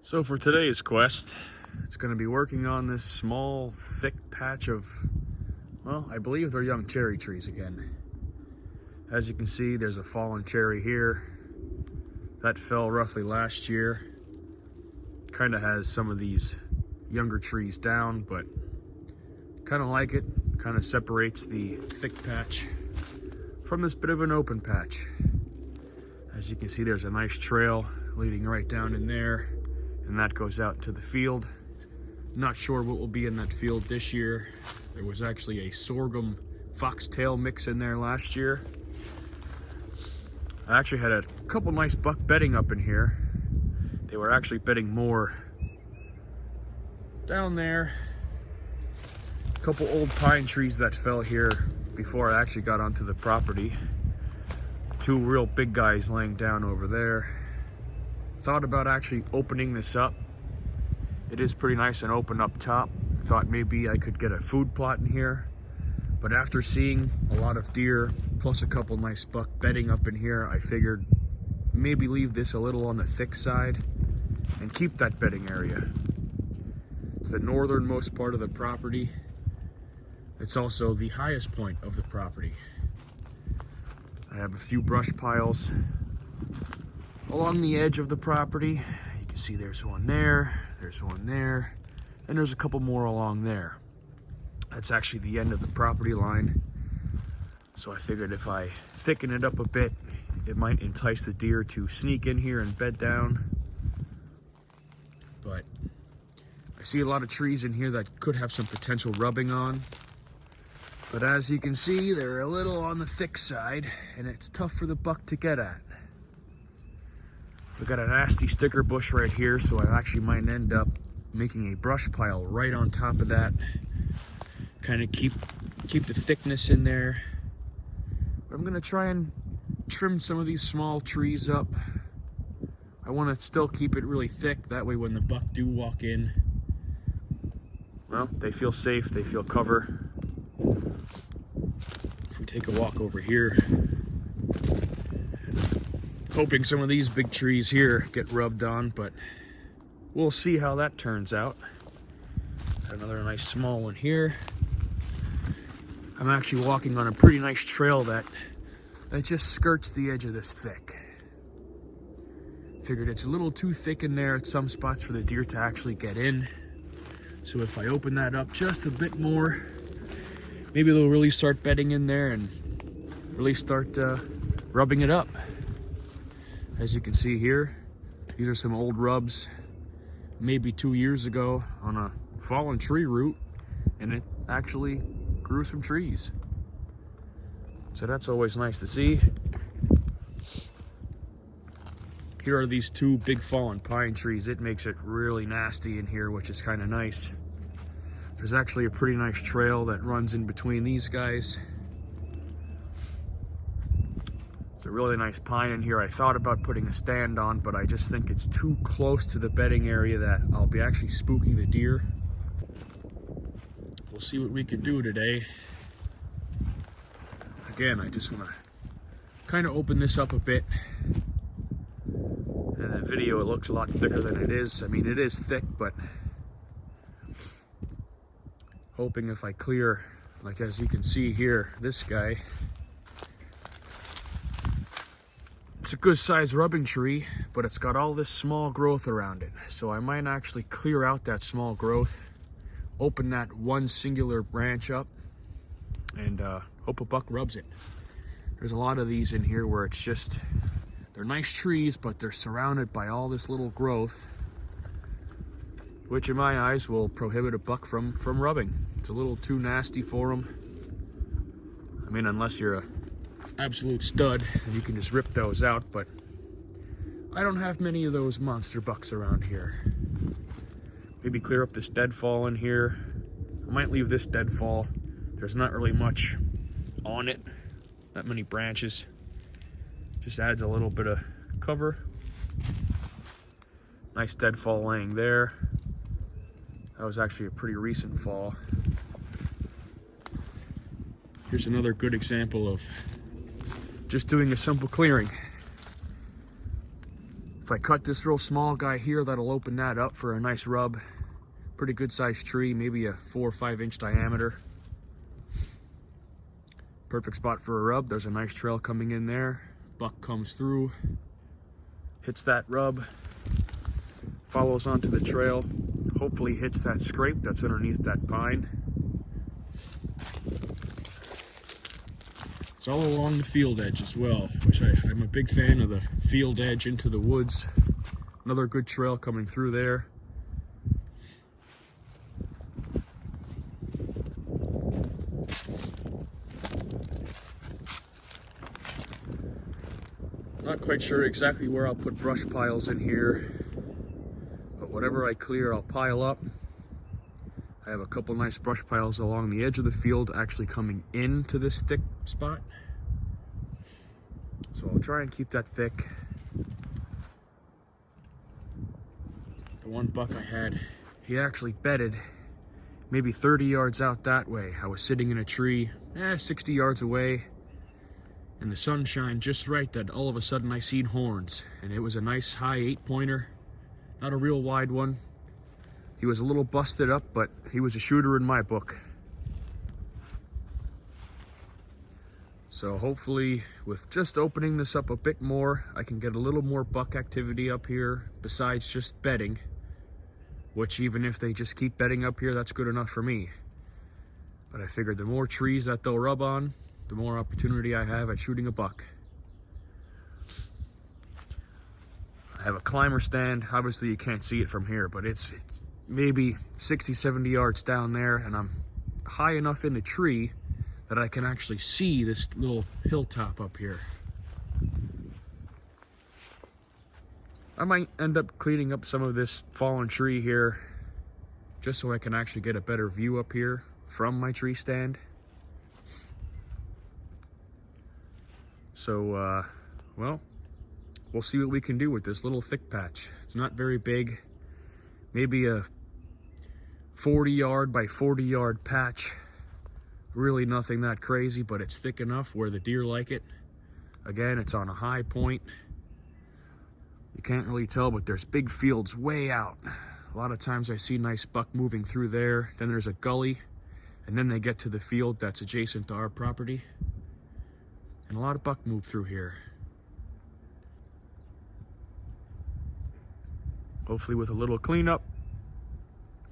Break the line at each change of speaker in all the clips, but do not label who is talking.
So for today's quest, it's going to be working on this small, thick patch of, well, I believe they're young cherry trees again. As you can see, there's a fallen cherry here. That fell roughly last year. Kind of has some of these younger trees down, but kind of like it. Kind of separates the thick patch from this bit of an open patch. As you can see, there's a nice trail leading right down in there, and that goes out to the field. Not sure what will be in that field this year. There was actually a sorghum foxtail mix in there last year. I actually had a couple nice buck bedding up in here. They were actually bedding more down there. A couple old pine trees that fell here before I actually got onto the property. Two real big guys laying down over there. Thought about actually opening this up. It is pretty nice and open up top. Thought maybe I could get a food plot in here. But after seeing a lot of deer, plus a couple nice buck bedding up in here, I figured maybe leave this a little on the thick side and keep that bedding area. It's the northernmost part of the property. It's also the highest point of the property. I have a few brush piles along the edge of the property. You can see there's one there, and there's a couple more along there. That's actually the end of the property line. So I figured if I thicken it up a bit, it might entice the deer to sneak in here and bed down. But I see a lot of trees in here that could have some potential rubbing on. But as you can see, they're a little on the thick side, and it's tough for the buck to get at. We've got a nasty sticker bush right here, so I actually might end up making a brush pile right on top of that. Kind of keep the thickness in there. But I'm gonna try and trim some of these small trees up. I want to still keep it really thick, that way when the buck do walk in, well, they feel safe, they feel cover. If we take a walk over here, hoping some of these big trees here get rubbed on, but we'll see how that turns out. Got another nice small one here. I'm actually walking on a pretty nice trail that just skirts the edge of this thick. Figured it's a little too thick in there at some spots for the deer to actually get in. So if I open that up just a bit more, maybe they'll really start bedding in there and really start rubbing it up. As you can see here, these are some old rubs, maybe 2 years ago on a fallen tree root, and it actually grew some trees. So that's always nice to see. Here are these two big fallen pine trees. It makes it really nasty in here, which is kind of nice. There's actually a pretty nice trail that runs in between these guys. It's a really nice pine in here. I thought about putting a stand on, but I just think it's too close to the bedding area that I'll be actually spooking the deer. We'll see what we can do today. Again, I just want to kind of open this up a bit. In the video, it looks a lot thicker than it is. I mean, it is thick, but hoping if I clear, like as you can see here, this guy, it's a good sized rubbing tree, but it's got all this small growth around it. So I might actually clear out that small growth, open that one singular branch up, and hope a buck rubs it. There's a lot of these in here where it's just, they're nice trees, but they're surrounded by all this little growth, which in my eyes will prohibit a buck from rubbing. It's a little too nasty for them. I mean, unless you're a absolute stud and you can just rip those out, but I don't have many of those monster bucks around here. Maybe clear up this deadfall in here. I might leave this deadfall. There's not really much on it, not many branches. Just adds a little bit of cover. Nice deadfall laying there. That was actually a pretty recent fall. Here's another good example of just doing a simple clearing. If I cut this real small guy here, that'll open that up for a nice rub. Pretty good sized tree, maybe a 4 or 5 inch diameter. Perfect spot for a rub. There's a nice trail coming in there. Buck comes through, hits that rub, follows onto the trail, hopefully hits that scrape that's underneath that pine. It's all along the field edge as well, which I'm a big fan of, the field edge into the woods. Another good trail coming through there. Not quite sure exactly where I'll put brush piles in here, but whatever I clear, I'll pile up. I have a couple nice brush piles along the edge of the field, actually coming into this thick spot. So I'll try and keep that thick. The one buck I had, he actually bedded maybe 30 yards out that way. I was sitting in a tree, 60 yards away, and the sun shined just right that all of a sudden I seen horns, and it was a nice high 8-pointer, not a real wide one. He was a little busted up, but he was a shooter in my book. So hopefully with just opening this up a bit more, I can get a little more buck activity up here besides just bedding, which even if they just keep bedding up here, that's good enough for me. But I figured the more trees that they'll rub on, the more opportunity I have at shooting a buck. I have a climber stand. Obviously you can't see it from here, but it's maybe 60, 70 yards down there, and I'm high enough in the tree that I can actually see this little hilltop up here. I might end up cleaning up some of this fallen tree here just so I can actually get a better view up here from my tree stand. So, well, we'll see what we can do with this little thick patch. It's not very big, maybe a 40 yard by 40 yard patch. Really nothing that crazy, but it's thick enough where the deer like it. Again, it's on a high point. You can't really tell, but there's big fields way out. A lot of times I see nice buck moving through there. Then there's a gully, and then they get to the field that's adjacent to our property. And a lot of buck move through here. Hopefully with a little cleanup,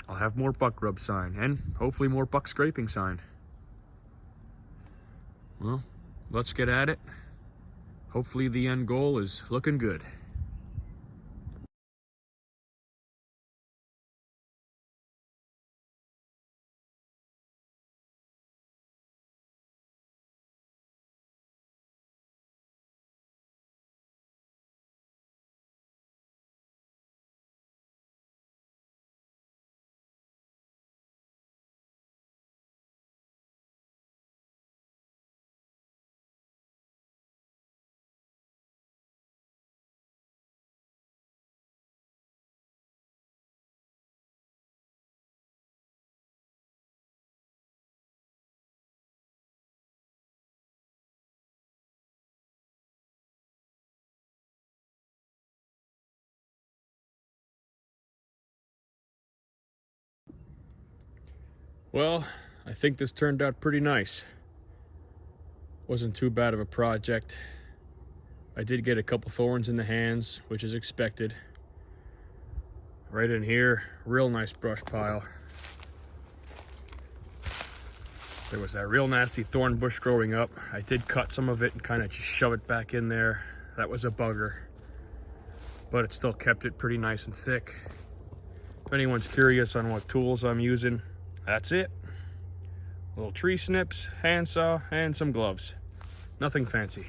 I'll have more buck rub sign, and hopefully more buck scraping sign. Well, let's get at it. Hopefully the end goal is looking good. Well, I think this turned out pretty nice. Wasn't too bad of a project. I did get a couple thorns in the hands, which is expected. Right in here, real nice brush pile. There was that real nasty thorn bush growing up. I did cut some of it and kind of just shove it back in there. That was a bugger, but it still kept it pretty nice and thick. If anyone's curious on what tools I'm using, that's it. Little tree snips, handsaw, and some gloves. Nothing fancy.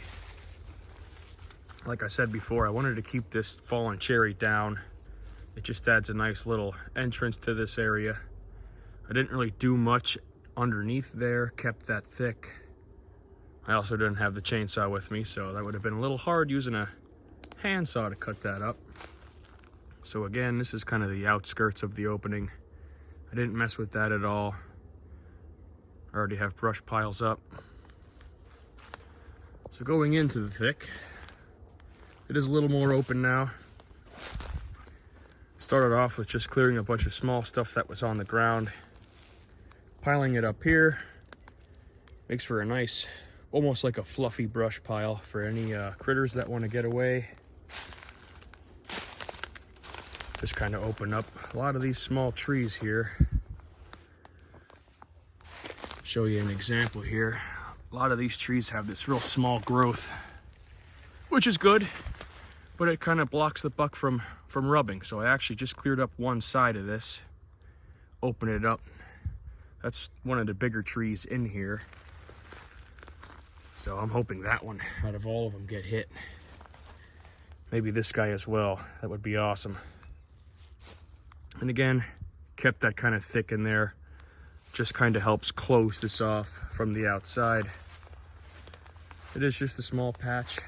Like I said before, I wanted to keep this fallen cherry down. It just adds a nice little entrance to this area. I didn't really do much underneath there, kept that thick. I also didn't have the chainsaw with me, so that would have been a little hard using a handsaw to cut that up. So again, this is kind of the outskirts of the opening. I didn't mess with that at all. I already have brush piles up. So going into the thick, it is a little more open now. Started off with just clearing a bunch of small stuff that was on the ground, piling it up here. Makes for a nice, almost like a fluffy brush pile for any critters that want to get away. Just kind of open up a lot of these small trees here. Show you an example here. A lot of these trees have this real small growth, which is good, but it kind of blocks the buck from rubbing. So I actually just cleared up one side of this, open it up. That's one of the bigger trees in here. So I'm hoping that one, out of all of them, get hit. Maybe this guy as well. That would be awesome. And again, kept that kind of thick in there. Just kind of helps close this off from the outside. It is just a small patch.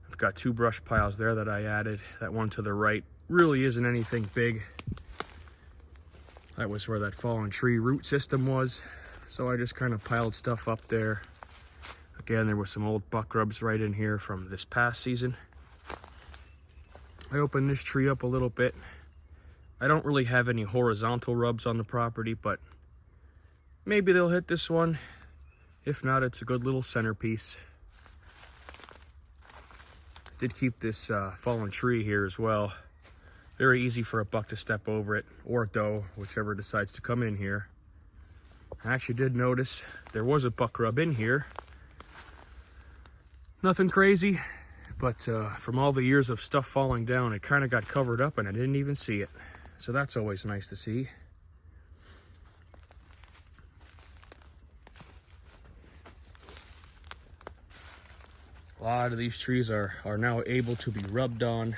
I've got 2 brush piles there that I added. That one to the right really isn't anything big. That was where that fallen tree root system was. So I just kind of piled stuff up there. Again, there was some old buck rubs right in here from this past season. I opened this tree up a little bit. I don't really have any horizontal rubs on the property, but maybe they'll hit this one. If not, it's a good little centerpiece. Did keep this fallen tree here as well. Very easy for a buck to step over it, or a doe, whichever decides to come in here. I actually did notice there was a buck rub in here. Nothing crazy, but from all the years of stuff falling down, it kind of got covered up and I didn't even see it. So that's always nice to see. A lot of these trees are now able to be rubbed on.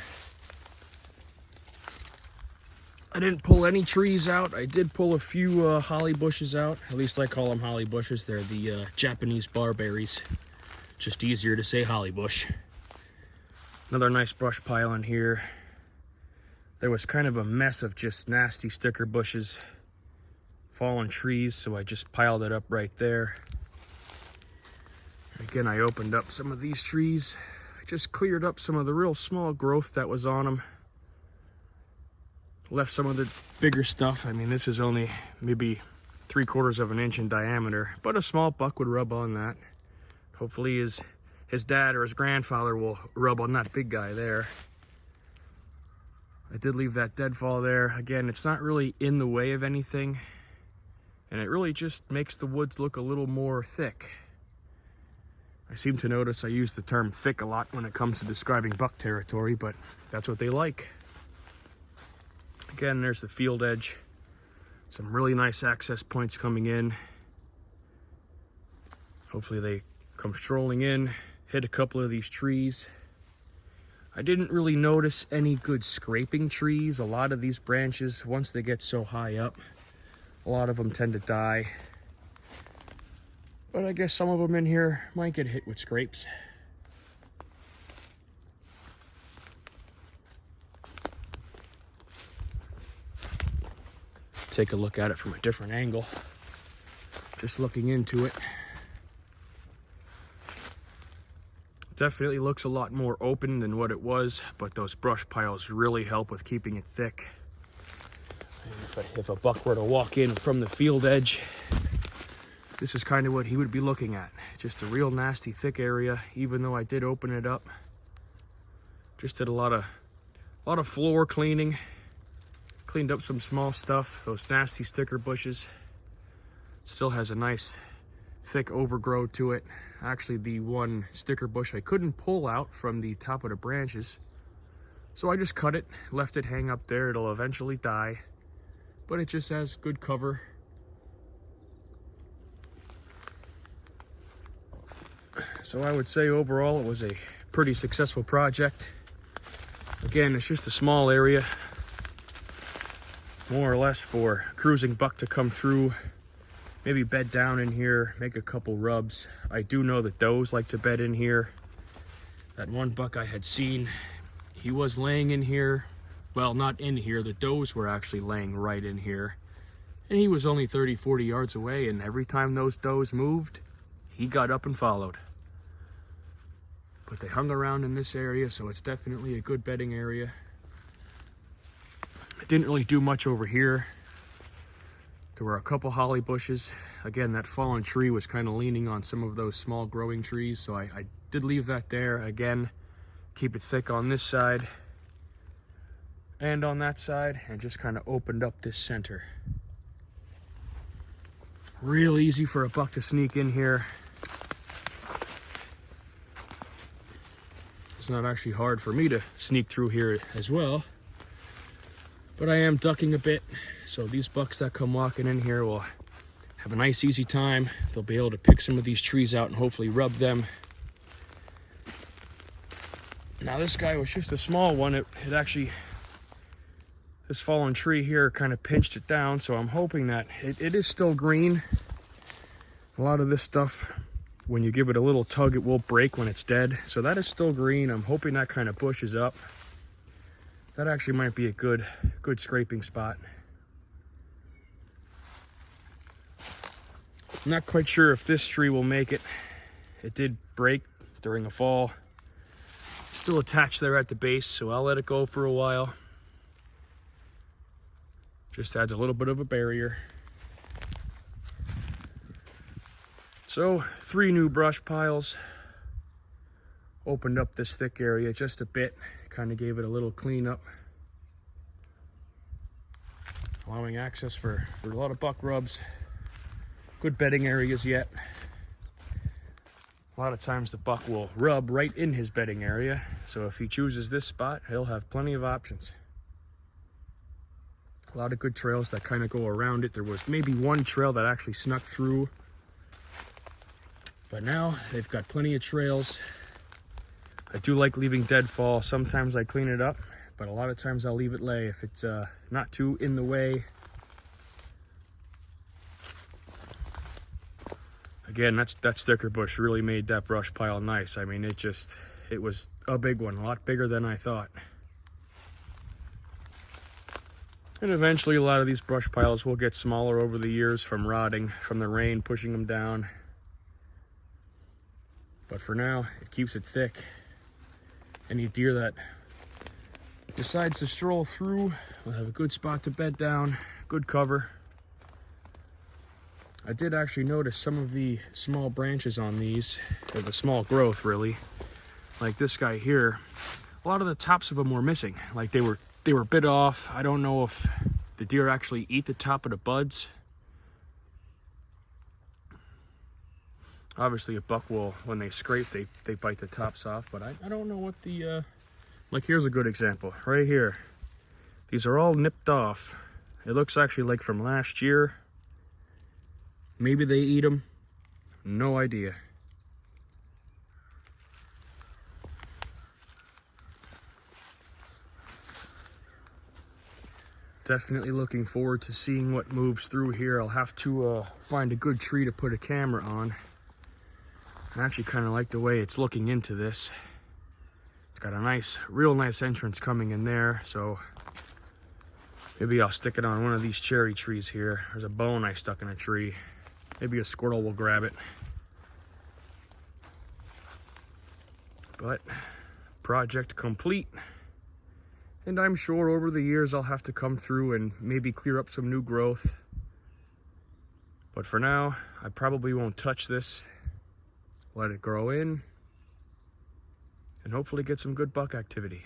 I didn't pull any trees out. I did pull a few holly bushes out. At least I call them holly bushes. They're the Japanese barberries. Just easier to say holly bush. Another nice brush pile in here. There was kind of a mess of just nasty sticker bushes, fallen trees, so I just piled it up right there. Again, I opened up some of these trees. I just cleared up some of the real small growth that was on them. Left some of the bigger stuff. I mean, this is only maybe 3/4 of an inch in diameter, but a small buck would rub on that. Hopefully his dad or his grandfather will rub on that big guy there. I did leave that deadfall there. Again, it's not really in the way of anything, and it really just makes the woods look a little more thick. I seem to notice I use the term thick a lot when it comes to describing buck territory, but that's what they like. Again, there's the field edge. Some really nice access points coming in. Hopefully they come strolling in, hit a couple of these trees. I didn't really notice any good scraping trees. A lot of these branches, once they get so high up, a lot of them tend to die. But I guess some of them in here might get hit with scrapes. Take a look at it from a different angle. Just looking into it. Definitely looks a lot more open than what it was, but those brush piles really help with keeping it thick. And if a buck were to walk in from the field edge, this is kind of what he would be looking at. Just a real nasty thick area, even though I did open it up. Just did a lot of floor cleaning. Cleaned up some small stuff, those nasty sticker bushes. Still has a nice thick overgrowth to it. Actually, the one sticker bush I couldn't pull out from the top of the branches, so I just cut it, left it hang up there. It'll eventually die, but it just has good cover. So I would say overall it was a pretty successful project. Again, it's just a small area, more or less for cruising buck to come through, maybe bed down in here, make a couple rubs. I do know that does like to bed in here. That one buck I had seen, he was laying in here. Well, not in here, the does were actually laying right in here. And he was only 30-40 yards away, and every time those does moved, he got up and followed. But they hung around in this area, so it's definitely a good bedding area. Didn't really do much over here. There were a couple holly bushes. Again, that fallen tree was kind of leaning on some of those small growing trees, so I did leave that there. Again, keep it thick on this side and on that side, and just kind of opened up this center. Real easy for a buck to sneak in here. It's not actually hard for me to sneak through here as well, but I am ducking a bit, so these bucks that come walking in here will have a nice easy time. They'll be able to pick some of these trees out and hopefully rub them. Now this guy was just a small one. It actually, this fallen tree here kind of pinched it down, so I'm hoping that it is still green. A lot of this stuff, when you give it a little tug, it will break when it's dead. So that is still green. I'm hoping that kind of bushes up. That actually might be a good scraping spot. I'm not quite sure if this tree will make it. It did break during a fall. Still attached there at the base, so I'll let it go for a while. Just adds a little bit of a barrier. So 3 new brush piles. Opened up this thick area just a bit, kind of gave it a little cleanup, allowing access for a lot of buck rubs. Good bedding areas yet. A lot of times the buck will rub right in his bedding area, so if he chooses this spot, he'll have plenty of options. A lot of good trails that kind of go around it. There was maybe one trail that actually snuck through, but now they've got plenty of trails. I do like leaving deadfall. Sometimes I clean it up, but a lot of times I'll leave it lay if it's not too in the way. Again, that sticker bush really made that brush pile nice. I mean, it was a big one, a lot bigger than I thought. And eventually a lot of these brush piles will get smaller over the years from rotting, from the rain pushing them down. But for now, it keeps it thick. Any deer that decides to stroll through will have a good spot to bed down, good cover. I did actually notice some of the small branches on these, or the small growth really, like this guy here. A lot of the tops of them were missing, like they were bit off. I don't know if the deer actually eat the top of the buds. Obviously a buck will, when they scrape, they bite the tops off, but I don't know what the, like here's a good example, right here. These are all nipped off. It looks actually like from last year. Maybe they eat them, no idea. Definitely looking forward to seeing what moves through here. I'll have to find a good tree to put a camera on. I actually kind of like the way it's looking into this. It's got a real nice entrance coming in there, so maybe I'll stick it on one of these cherry trees here. There's a bone I stuck in a tree. Maybe a squirrel will grab it. But project complete. And I'm sure over the years I'll have to come through and maybe clear up some new growth. But for now, I probably won't touch this. Let it grow in and hopefully get some good buck activity.